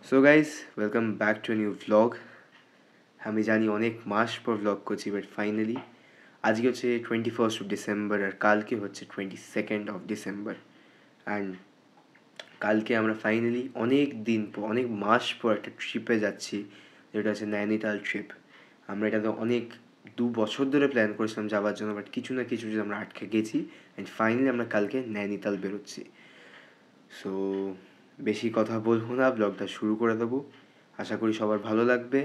So guys, welcome back to new vlog. আমি জানি অনেক মাস পর ভ্লগ করছি, বাট ফাইনালি আজকে হচ্ছে 21st ডিসেম্বর আর কালকে হচ্ছে 22nd ডিসেম্বর। অ্যান্ড কালকে আমরা ফাইনালি অনেক মাস পর একটা ট্রিপে যাচ্ছি, যেটা হচ্ছে নৈনিতাল ট্রিপ। আমরা এটা তো অনেক 2 বছর ধরে প্ল্যান করেছিলাম যাওয়ার জন্য, বাট কিছু না কিছু আমরা আটকে গেছি। অ্যান্ড ফাইনালি আমরা কালকে নৈনিতাল বেরোচ্ছি। সো বেশি কথা বলবো না, ব্লগটা শুরু করে দেবো। আশা করি সবার ভালো লাগবে।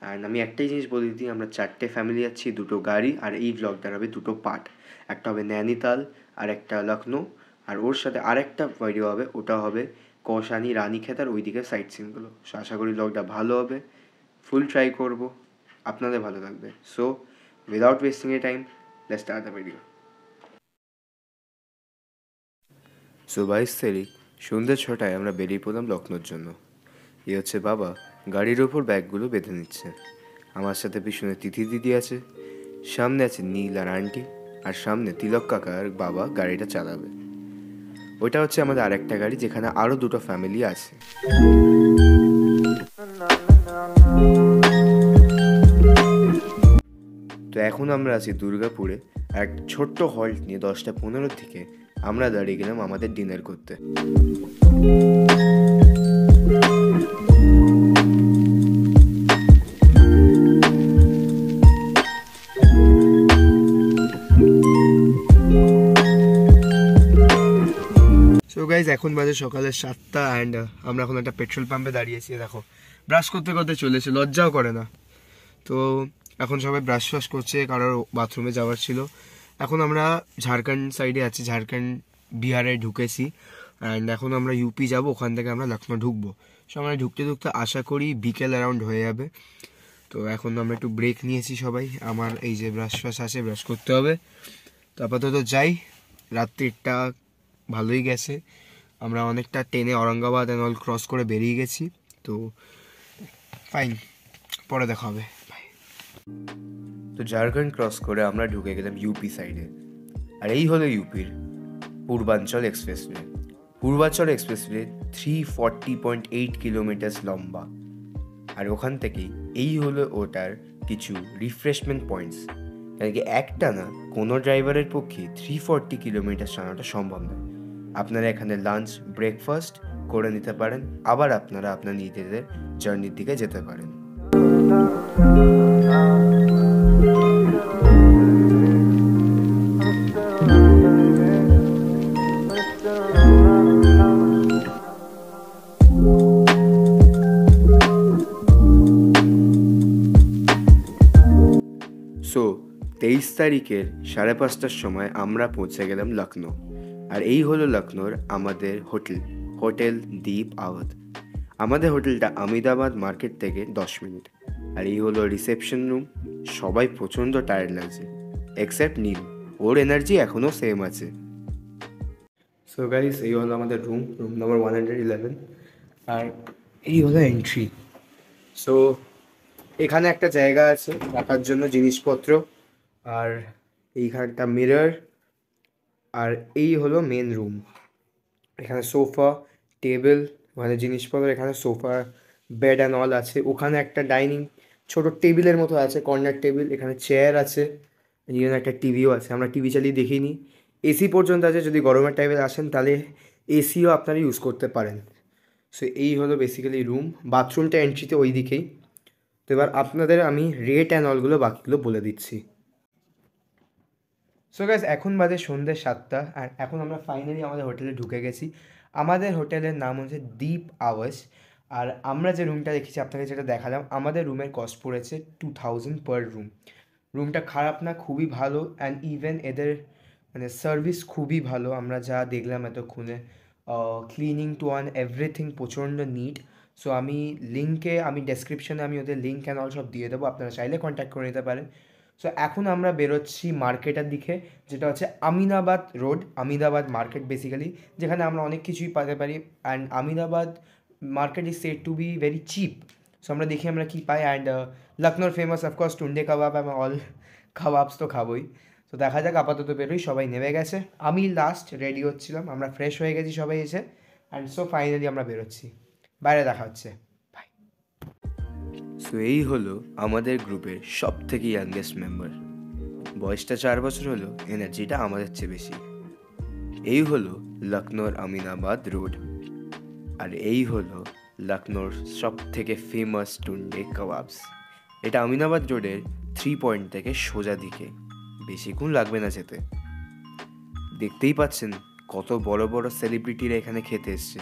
অ্যান্ড আমি একটাই জিনিস বলে দিই, আমরা 4টে ফ্যামিলি যাচ্ছি, 2টো গাড়ি, আর এই ব্লগটার হবে 2টো পার্ট। একটা হবে নৈনিতাল আর একটা লখনৌ, আর ওর সাথে আরেকটা ভিডিও হবে, ওটা হবে কৌশানি রানীক্ষেত আর ওইদিকে সাইট সিনগুলো। সো আশা করি ব্লগটা ভালো হবে, ফুল ট্রাই করব, আপনাদের ভালো লাগবে। So without wasting A time, let's start the video. So 22 তারিখ সন্ধ্যে 6টায় আমরা বেরিয়ে পড়লাম লখনৌর জন্য। এ হচ্ছে বাবা, গাড়ির ওপর ব্যাগগুলো বেঁধে নিচ্ছে। আমার সাথে পিছনে তিথি দিদি আছে, সামনে আছে নীল আর আন্টি, আর সামনে তিলক কাকা আর বাবা গাড়িটা চালাবে। ওইটা হচ্ছে আমাদের আরেকটা গাড়ি, যেখানে আরও 2টো ফ্যামিলি আছে। তো এখন আমরা আছি দুর্গাপুরে। এক ছোট্ট হল্ট নিয়ে 10টা 15 থেকে আমরা দাঁড়িয়ে গেলাম আমাদের ডিনার করতে। সো গাইজ, এখন বাজে সকালে 7টা অ্যান্ড আমরা এখন একটা পেট্রোল পাম্পে দাঁড়িয়েছি। দেখো, ব্রাশ করতে করতে চলেছে, লজ্জাও করে না। তো এখন সবাই ব্রাশ ফ্রাশ করছে, কারোর বাথরুমে যাওয়ার ছিল। এখন আমরা ঝাড়খণ্ড সাইডে আছি, ঝাড়খণ্ড বিহারে ঢুকেছি। অ্যান্ড এখন আমরা ইউপি যাব, ওখান থেকে আমরা লখনৌ ঢুকবো। সো আমরা ঢুকতে ঢুকতে আশা করি বিকেল অ্যারাউন্ড হয়ে যাবে। তো এখন আমরা একটু ব্রেক নিয়েছি সবাই। আমার এই যে ব্রাশ ফ্রাশ আছে, ব্রাশ করতে হবে। তো আপাতত যাই। রাত্রিটা ভালোই গেছে, আমরা অনেকটা ট্রেনে ঔরঙ্গাবাদ অ্যান্ড অল ক্রস করে বেরিয়ে গেছি। তো ফাইন, পরে দেখা হবে, বাই। তো ঝাড়খণ্ড ক্রস করে আমরা ঢুকে গেলাম ইউপি সাইডে। আর এই হলো ইউপির পূর্বাঞ্চল এক্সপ্রেসওয়ে। পূর্বাঞ্চল এক্সপ্রেসওয়ে 340.8 কিলোমিটার লম্বা। আর ওখান থেকেই এই হলো ওটার কিছু রিফ্রেশমেন্ট পয়েন্টস। কারণ কি একটা না, কোনো ড্রাইভারের পক্ষে 340 কিলোমিটার চালানোটা সম্ভব নয়। আপনারা এখানে লাঞ্চ ব্রেকফাস্ট করে নিতে পারেন, আবার আপনারা আপনার নিজেদের জার্নির দিকে যেতে পারেন। সো 23 তারিখের 5:30টার সময় আমরা পৌঁছে গেলাম লখনৌ। আর এই হলো লখনৌর আমাদের হোটেল দীপ আওয়াধ। আমাদের হোটেলটা আহমেদাবাদ মার্কেট থেকে 10 মিনিট। আর এই হলো রিসেপশন রুম। সবাই প্রচণ্ড টায়ার্ড লাগছে, এক্সেপ্ট নীল, ওর এনার্জি এখনও সেম আছে। সো গাইস, এই হলো আমাদের রুম নম্বর 111। আর এই হলো এন্ট্রি। সো এখানে একটা জায়গা আছে রাখার জন্য জিনিসপত্র, আর এইখানটা মিরর। আর এই হলো মেন রুম। এখানে সোফা, টেবিল, ওখানে জিনিসপত্র, এখানে সোফা, বেড অ্যান্ড অল আছে। ওখানে একটা ডাইনিং ছোটো টেবিলের মতো আছে, কর্নার টেবিল। এখানে চেয়ার আছে, এখানে একটা টিভিও আছে। আমরা টিভি চালিয়ে দেখিনি। এসি পর্যন্ত আছে, যদি গরমের টাইমে আসেন তাহলে এসিও আপনারা ইউজ করতে পারেন। সো এই হলো বেসিক্যালি রুম। বাথরুমটা এন্ট্রিতে ওই দিকেই। তো এবার আপনাদের আমি রেট অ্যান্ড অলগুলো বাকিগুলো বলে দিচ্ছি। সো গাইস, এখন বাজে সন্ধ্যে 7টা, আর এখন আমরা ফাইনালি আমাদের হোটেলে ঢুকে গেছি। আমাদের হোটেলের নাম হচ্ছে দীপ আওয়াজ। আর আমরা যে রুমটা দেখেছি, আপনাকে যেটা দেখালাম, আমাদের রুমের কস্ট পড়েছে 2000 পার রুম। রুমটা খারাপ না, খুবই ভালো। অ্যান্ড ইভেন এদের মানে সার্ভিস খুবই ভালো। আমরা যা দেখলাম এতক্ষণে, ক্লিনিং টু অন এভরিথিং প্রচণ্ড নিট। সো আমি ডেসক্রিপশনে আমি ওদের লিঙ্ক অ্যান্ড অল সব দিয়ে দেবো, আপনারা চাইলে কন্ট্যাক্ট করে নিতে পারেন। সো এখন আমরা বেরোচ্ছি মার্কেটের দিকে, যেটা হচ্ছে Aminabad road, Aminabad market basically, যেখানে আমরা অনেক কিছুই পেতে পারি। And Aminabad market is said to be very chip. So আমরা দেখি আমরা কী পাই। অ্যান্ড লখনৌর ফেমাস অফকোর্স টুন্ডে কাবাব, আমি অল কাবাবস তো খাবোই। তো দেখা যাক, আপাতত বেরোই। সবাই নেমে গেছে, আমি লাস্ট রেডি হচ্ছিলাম। আমরা ফ্রেশ হয়ে গেছি সবাই এসে। অ্যান্ড সো ফাইনালি আমরা বেরোচ্ছি, বাইরে দেখা হচ্ছে। সো এই হলো আমাদের গ্রুপের সব থেকে ইয়াংগেস্ট মেম্বার। বয়সটা 4 বছর হলো, এনার্জিটা আমাদের চেয়ে বেশি। এই হলো লখনৌর আমিনাবাদ রোড, আর এই হলো লখনৌর সব থেকে ফেমাস টুন্ডে কাবাবস। এটা আমিনাবাদ রোডের 3 পয়েন্ট থেকে সোজা দিকে, বেশিক্ষণ লাগবে না যেতে। দেখতেই পাচ্ছেন কত বড় বড় সেলিব্রিটিরা এখানে খেতে এসছে,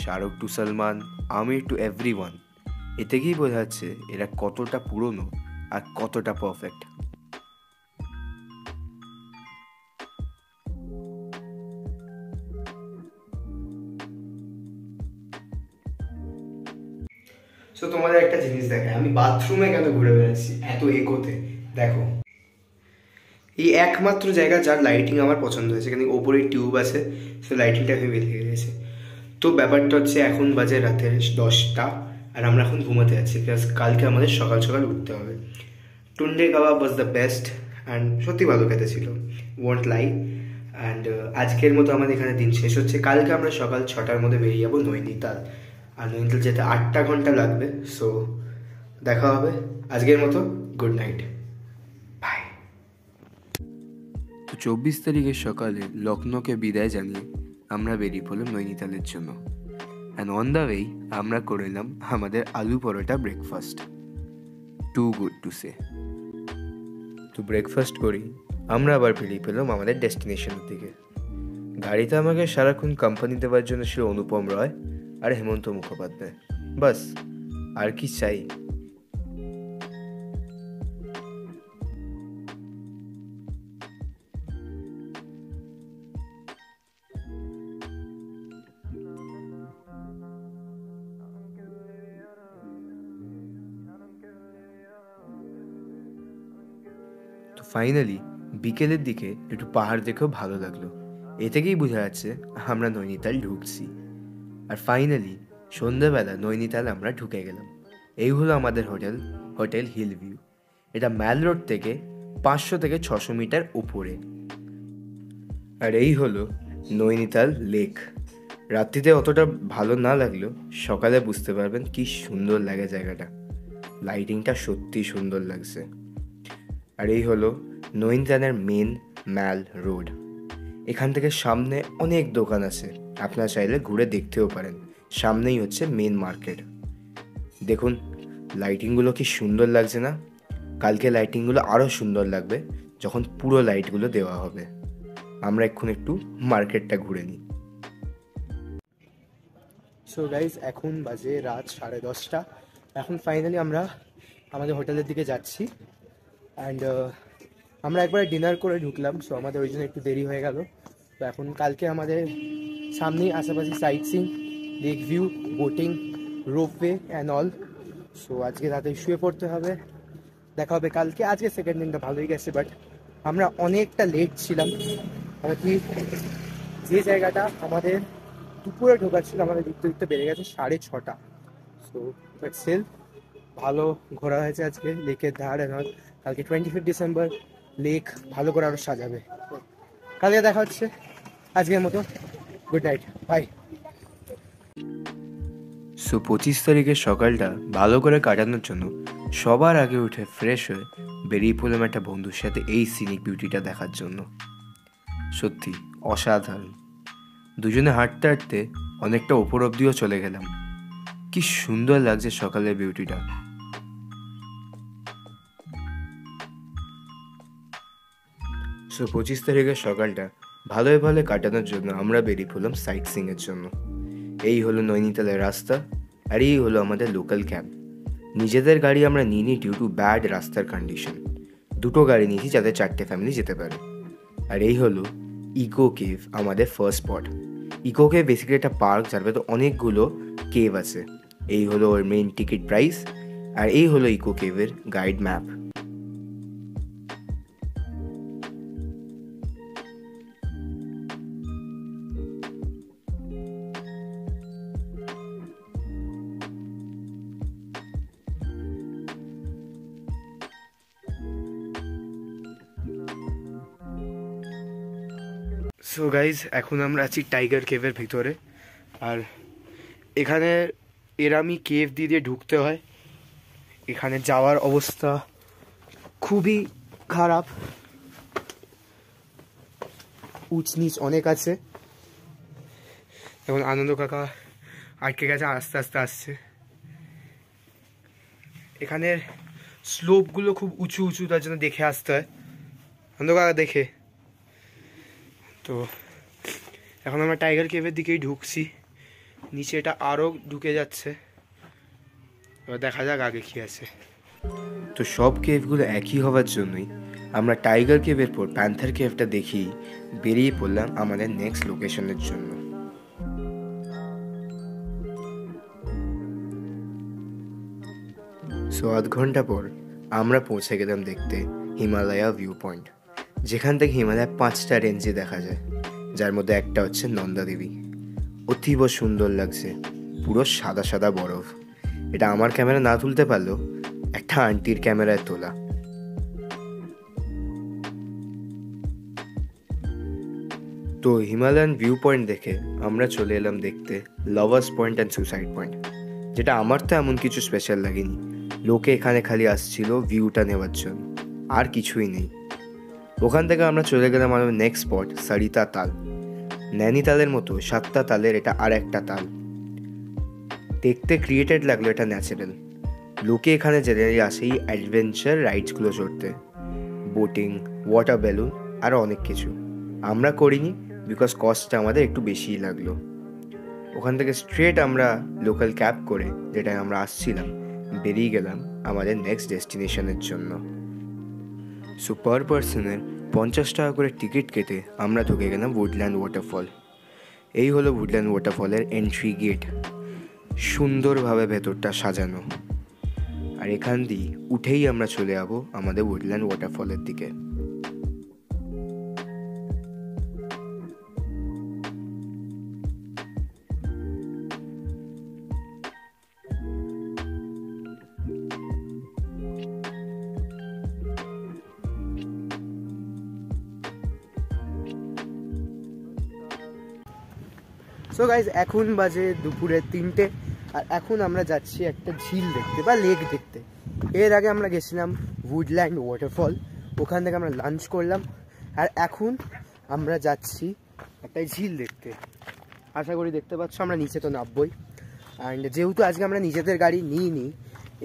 Shahrukh to Salman, Aamir to everyone. এ থেকেই বোঝা যাচ্ছে এরা কতটা পুরনো আর কতটা পারফেক্ট। সো তোমাদের একটা জিনিস দেখে, আমি বাথরুমে কেন ঘুরে বেড়াচ্ছি এত এগোতে। দেখো, এই একমাত্র জায়গা যার লাইটিং আমার পছন্দ হয়েছে, এখানে ওপরে টিউব আছে, সো লাইটিংটা ভেবে লেগে গেছে। তো ব্যাপারটা হচ্ছে এখন বাজে রাতের 10টা, আর আমরা এখন ঘুমাতে যাচ্ছি, বিকজ কালকে আমাদের সকাল সকাল উঠতে হবে। টুন্ডে কাবাব ওয়াজ দ্য বেস্ট অ্যান্ড সত্যি ভালো খেতে ছিল, ওয়ান্ট লাই। অ্যান্ড আজকের মতো আমাদের এখানে দিন শেষ হচ্ছে। কালকে আমরা সকাল 6টার মধ্যে বেরিয়ে যাবো নৈনিতাল, আর নৈনিতাল যেতে 8টা ঘন্টা লাগবে। সো দেখা হবে, আজকের মতো গুড নাইট, বাই। তো 24 তারিখের সকালে লখনৌকে বিদায় জানিয়ে আমরা বেরিয়ে পড়লাম নৈনিতালের জন্য। অ্যান্ড অন দ্য ওয়েই আমরা করে নিলাম আমাদের aloo paratha breakfast, too good to say. তো ব্রেকফাস্ট করি আমরা আবার বেরিয়ে পেলাম আমাদের ডেস্টিনেশনের দিকে। গাড়িতে আমাকে সারাক্ষণ কোম্পানি দেওয়ার জন্য ছিল অনুপম রয় আর হেমন্ত মুখোপাধ্যায়, বাস আর কি চাই। তো ফাইনালি বিকেলের দিকে একটু পাহাড় দেখেও ভালো লাগলো। এ থেকেই বোঝা যাচ্ছে আমরা নৈনিতাল ঢুকছি। আর ফাইনালি সন্ধ্যাবেলা নৈনিতাল আমরা ঢুকে গেলাম। এই হলো আমাদের হোটেল হিল ভিউ। এটা ম্যাল রোড থেকে 500 থেকে 600 মিটার উপরে। আর এই হলো নৈনিতাল লেক। রাত্রিতে অতটা ভালো না লাগলেও সকালে বুঝতে পারবেন কি সুন্দর লাগে জায়গাটা, লাইটিংটা সত্যি সুন্দর লাগছে। আর এই হলো নৈনিতালের মেন ম্যাল রোড। এখান থেকে সামনে অনেক দোকান আছে, আপনারা চাইলে ঘুরে দেখতেও পারেন। সামনেই হচ্ছে মেন মার্কেট। দেখুন লাইটিংগুলো কি সুন্দর লাগছে না? কালকে লাইটিংগুলো আরও সুন্দর লাগবে যখন পুরো লাইটগুলো দেওয়া হবে। আমরা একটু মার্কেটটা ঘুরে নিই। সো গাইজ, এখন বাজে রাত 10:30। এখন ফাইনালি আমরা আমাদের হোটেলের দিকে যাচ্ছি। অ্যান্ড আমরা একবার ডিনার করে ঢুকলাম, সো আমাদের ওই জন্য একটু দেরি হয়ে গেল। তো এখন কালকে আমাদের সামনেই আশেপাশে sightseeing, lake view, boating, ropeway and all. So আজকে রাতে শুয়ে পড়তে হবে, দেখা হবে কালকে। আজকে সেকেন্ড দিনটা ভালোই গেছে, বাট আমরা অনেকটা লেট ছিলাম। আর কি, যে জায়গাটা আমাদের দুপুরে ঢোকার ছিল আমাদের দেখতে দেখতে বেড়ে গেছে 6:30। সো বাট স্টিল ভালো ঘোরা হয়েছে আজকে লেকের ধার অ্যান্ড অল। কালকে 25 ডিসেম্বর, লেক ভালো করে আরও সাজাবে। কালকে দেখা হচ্ছে, আজকের মতো গুড নাইট, বাই। সো 25 তারিখের সকালটা ভালো করে কাটানোর জন্য সবার আগে উঠে ফ্রেশ হয়ে বেরিয়ে পড়লাম একটা বন্ধুর সাথে এই সিনিক বিউটিটা দেখার জন্য। সত্যি অসাধারণ। দুজনে হাঁটতে হাঁটতে অনেকটা ওপর অব্দিও চলে গেলাম। কি সুন্দর লাগছে সকালের বিউটিটা। সো 25 তারিখের সকালটা ভালোই ভালো কাটানোর জন্য আমরা বেরিয়ে পড়লাম সাইট সিংয়ের জন্য। এই হলো নৈনিতালের রাস্তা, আর এই হলো আমাদের লোকাল ক্যাব। নিজেদের গাড়ি আমরা নিইনি ডিউ টু ব্যাড রাস্তার কন্ডিশন। দুটো গাড়ি নিয়েছি যাতে 4টে ফ্যামিলি যেতে পারে। আর এই হলো ইকো কেভ, আমাদের first spot. Echo cave basically একটা পার্ক যার ভেতর অনেকগুলো কেভ আছে। এই হলো ওর মেইন টিকিট প্রাইস, আর এই হলো ইকো কেভের গাইড ম্যাপ। সো গাইজ, এখন আমরা আছি টাইগার কেভের ভিতরে। আর এখানে এরামি কেভ দিয়ে ঢুকতে হয়। এখানে যাওয়ার অবস্থা খুবই খারাপ, উঁচ নিচ অনেক আছে। এখন আনন্দ কাকা আটকে গেছে, আস্তে আস্তে আসছে। এখানের স্লোপগুলো খুব উঁচু উঁচু, তার জন্য দেখে আসতে হয়, আনন্দ কাকা দেখে। তো এখন আমরা টাইগার কেভের দিকেই ঢুকছি, নিচে এটা আরও ঢুকে যাচ্ছে, এবার দেখা যাক আগে কি আছে। তো সব কেভগুলো একই হওয়ার জন্যই আমরা টাইগার কেভের পর প্যান্থার কেভটা দেখি বেরিয়ে পড়লাম আমাদের নেক্সট লোকেশনের জন্য। সো আধ ঘন্টা পর আমরা পৌঁছে গেলাম দেখতে হিমালয়া ভিউ পয়েন্ট, যেখান থেকে হিমালয় 5টা রেঞ্জে দেখা যায়, যার মধ্যে একটা হচ্ছে নন্দা দেবী। অতীব সুন্দর লাগছে, পুরো সাদা সাদা বরফ। এটা আমার ক্যামেরা না তুলতে পারলেও একটা আন্টির ক্যামেরায় তোলা। তো হিমালয়ান ভিউ পয়েন্ট দেখে আমরা চলে এলাম দেখতে lovers point and suicide point, যেটা আমার তো এমন কিছু স্পেশাল লাগেনি, লোকে এখানে খালি আসছিল ভিউটা নেওয়ার জন্য, আর কিছুই নেই। ওখান থেকে আমরা চলে গেলাম আমাদের নেক্সট স্পট সারিতা তাল। নৈনিতালের মতো 7টা তালের এটা আর একটা তাল। দেখতে ক্রিয়েটেড লাগলো, এটা ন্যাচারাল। লোকে এখানে জেনারেলি আসে এই অ্যাডভেঞ্চার রাইডসগুলো চড়তে, বোটিং, ওয়াটার বেলুন আরও অনেক কিছু। আমরা করিনি বিকজ কস্টটা আমাদের একটু বেশিই লাগলো। ওখান থেকে স্ট্রেট আমরা লোকাল ক্যাব করে, যেটায় আমরা আসছিলাম, বেরিয়ে গেলাম আমাদের নেক্সট ডেস্টিনেশনের জন্য। সো পার পার্সনের 50 টাকা করে টিকিট কেটে আমরা ঢুকে গেলাম উডল্যান্ড ওয়াটারফল। এই হলো উডল্যান্ড ওয়াটারফলের এন্ট্রি গেট, সুন্দরভাবে ভেতরটা সাজানো। আর এখান দিয়ে উঠেই আমরা চলে যাবো আমাদের উডল্যান্ড ওয়াটারফলের দিকে। সো গাইজ এখন বাজে দুপুরে 3টে, আর এখন আমরা যাচ্ছি একটা ঝিল দেখতে বা লেক দেখতে। এর আগে আমরা গেছিলাম উডল্যান্ড ওয়াটারফল, ওখান থেকে আমরা লাঞ্চ করলাম, আর এখন আমরা যাচ্ছি একটা ঝিল দেখতে। আশা করি দেখতে পাচ্ছ আমরা নিচে তো নামবই। অ্যান্ড যেহেতু আজকে আমরা নিজেদের গাড়ি নিইনি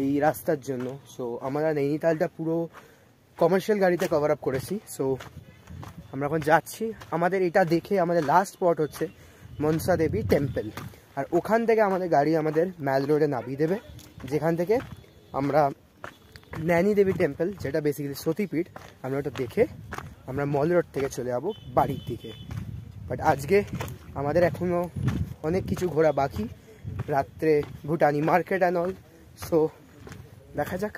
এই রাস্তার জন্য, সো আমরা নৈনিতালটা পুরো কমার্শিয়াল গাড়িতে কভার আপ করেছি। সো আমরা এখন যাচ্ছি, আমাদের এটা দেখে আমাদের লাস্ট স্পট হচ্ছে মনসা দেবী টেম্পল, আর ওখান থেকে আমাদের গাড়ি আমাদের ম্যাল রোডে নামিয়ে দেবে, যেখান থেকে আমরা নৈনি দেবী টেম্পল, যেটা বেসিক্যালি সতীপীঠ, আমরা ওটা দেখে আমরা মল রোড থেকে চলে যাবো বাড়ির দিকে। বাট আজকে আমাদের এখনও অনেক কিছু ঘোরা বাকি, রাত্রে ভুটানি মার্কেট অ্যান্ড অল। সো দেখা যাক।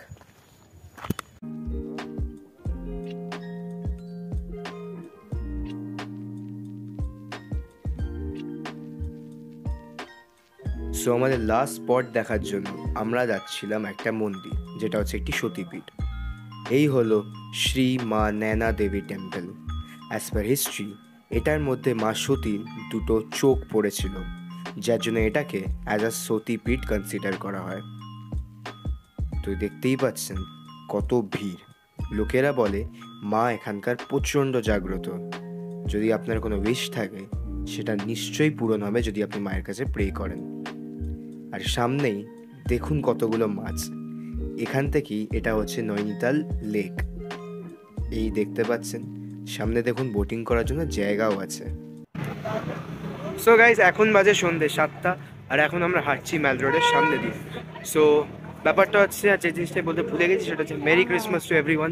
সো আমাদের লাস্ট স্পট দেখার জন্য আমরা যাচ্ছিলাম একটা মন্দির, যেটা হচ্ছে একটি সতীপীঠ। এই হলো শ্রী মা নৈনা দেবী টেম্পল। অ্যাজ পার হিস্ট্রি এটার মধ্যে মা সতীর দুটো চোখ পড়েছিল, যার জন্য এটাকে অ্যাজ আ সতীপীঠ কনসিডার করা হয়। তো দেখতেই পাচ্ছেন কত ভিড়। লোকেরা বলে মা এখানকার প্রচণ্ড জাগ্রত। যদি আপনার কোনো উইশ থাকে সেটা নিশ্চয়ই পূরণ হবে যদি আপনি মায়ের কাছে প্রে করেন। আর সামনেই দেখুন কতগুলো মাছ। এখান থেকেই এটা হচ্ছে নৈনিতাল লেক। এই দেখতে পাচ্ছেন সামনে দেখুন বোটিং করার জন্য জায়গাও আছে। সো গাইজ এখন বাজে সন্ধ্যে 7টা, আর এখন আমরা হাঁটছি ম্যাল রোডের সামনে দিয়ে। সো ব্যাপারটা হচ্ছে, আর যে জিনিসটা বলতে ভুলে গেছি সেটা হচ্ছে merry Christmas to everyone.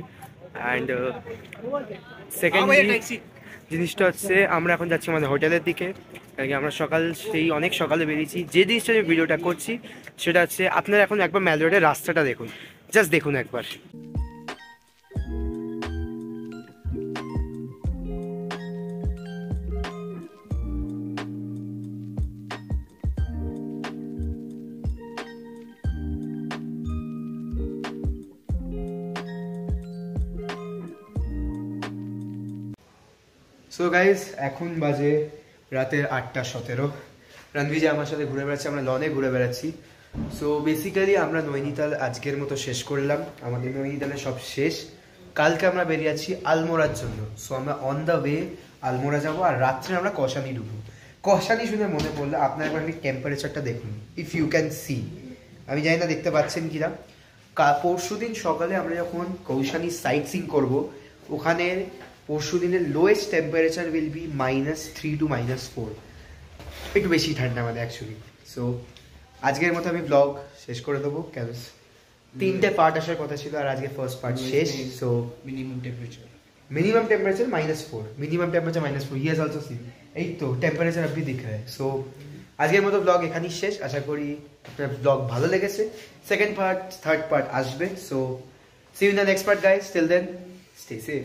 And second জিনিসটা হচ্ছে আমরা এখন যাচ্ছি আমাদের হোটেলের দিকে, কারণ কি আমরা অনেক সকালে বেরিয়েছি। যে জিনিসটা আমি ভিডিওটা করছি সেটা হচ্ছে আপনারা এখন একবার ম্যাল রোডের রাস্তাটা দেখুন, জাস্ট দেখুন একবার। সো গাইজ এখন বাজে রাতের 8টা 17। রণবীর আমার সাথে ঘুরে বেড়াচ্ছি, আমরা লনে ঘুরে বেড়াচ্ছি। সো বেসিক্যালি আমরা নৈনিতাল আজকের মতো শেষ করলাম, আমাদের নৈনিতালে সব শেষ। কালকে আমরা বেরিয়ে আছি আলমোড়ার জন্য। সো আমরা অন দ্য ওয়ে আলমোড়া যাবো, আর রাত্রে আমরা কষানি ঢুকবো। কষানি শুনে মনে পড়লো, আপনার একবার আপনি টেম্পারেচারটা দেখুন, ইফ ইউ ক্যান সি। আমি জানি না দেখতে পাচ্ছেন কিনা। পরশু দিন সকালে আমরা যখন কৌশানি সাইট সিং করবো, ওখানে পরশু দিনের lowest temperature will be -3 to -4, একটু বেশি ঠান্ডা আমাদের অ্যাকচুয়ালি। সো আজকের মতো আমি ব্লগ শেষ করে দেবো, কেন 3টে পার্ট আসার কথা ছিল, আর আজকে ফার্স্ট পার্ট শেষ। So minimum temperature -4, minimum temperature -4, he has also seen. এই তো টেম্পারেচার আপনি দিখ रहा है। সো আজকের মতো ব্লগ এখানেই শেষ। আশা করি আপনার ব্লগ ভালো লেগেছে। সেকেন্ড পার্ট, থার্ড পার্ট আসবে। So see you in the next part guys, till then stay safe.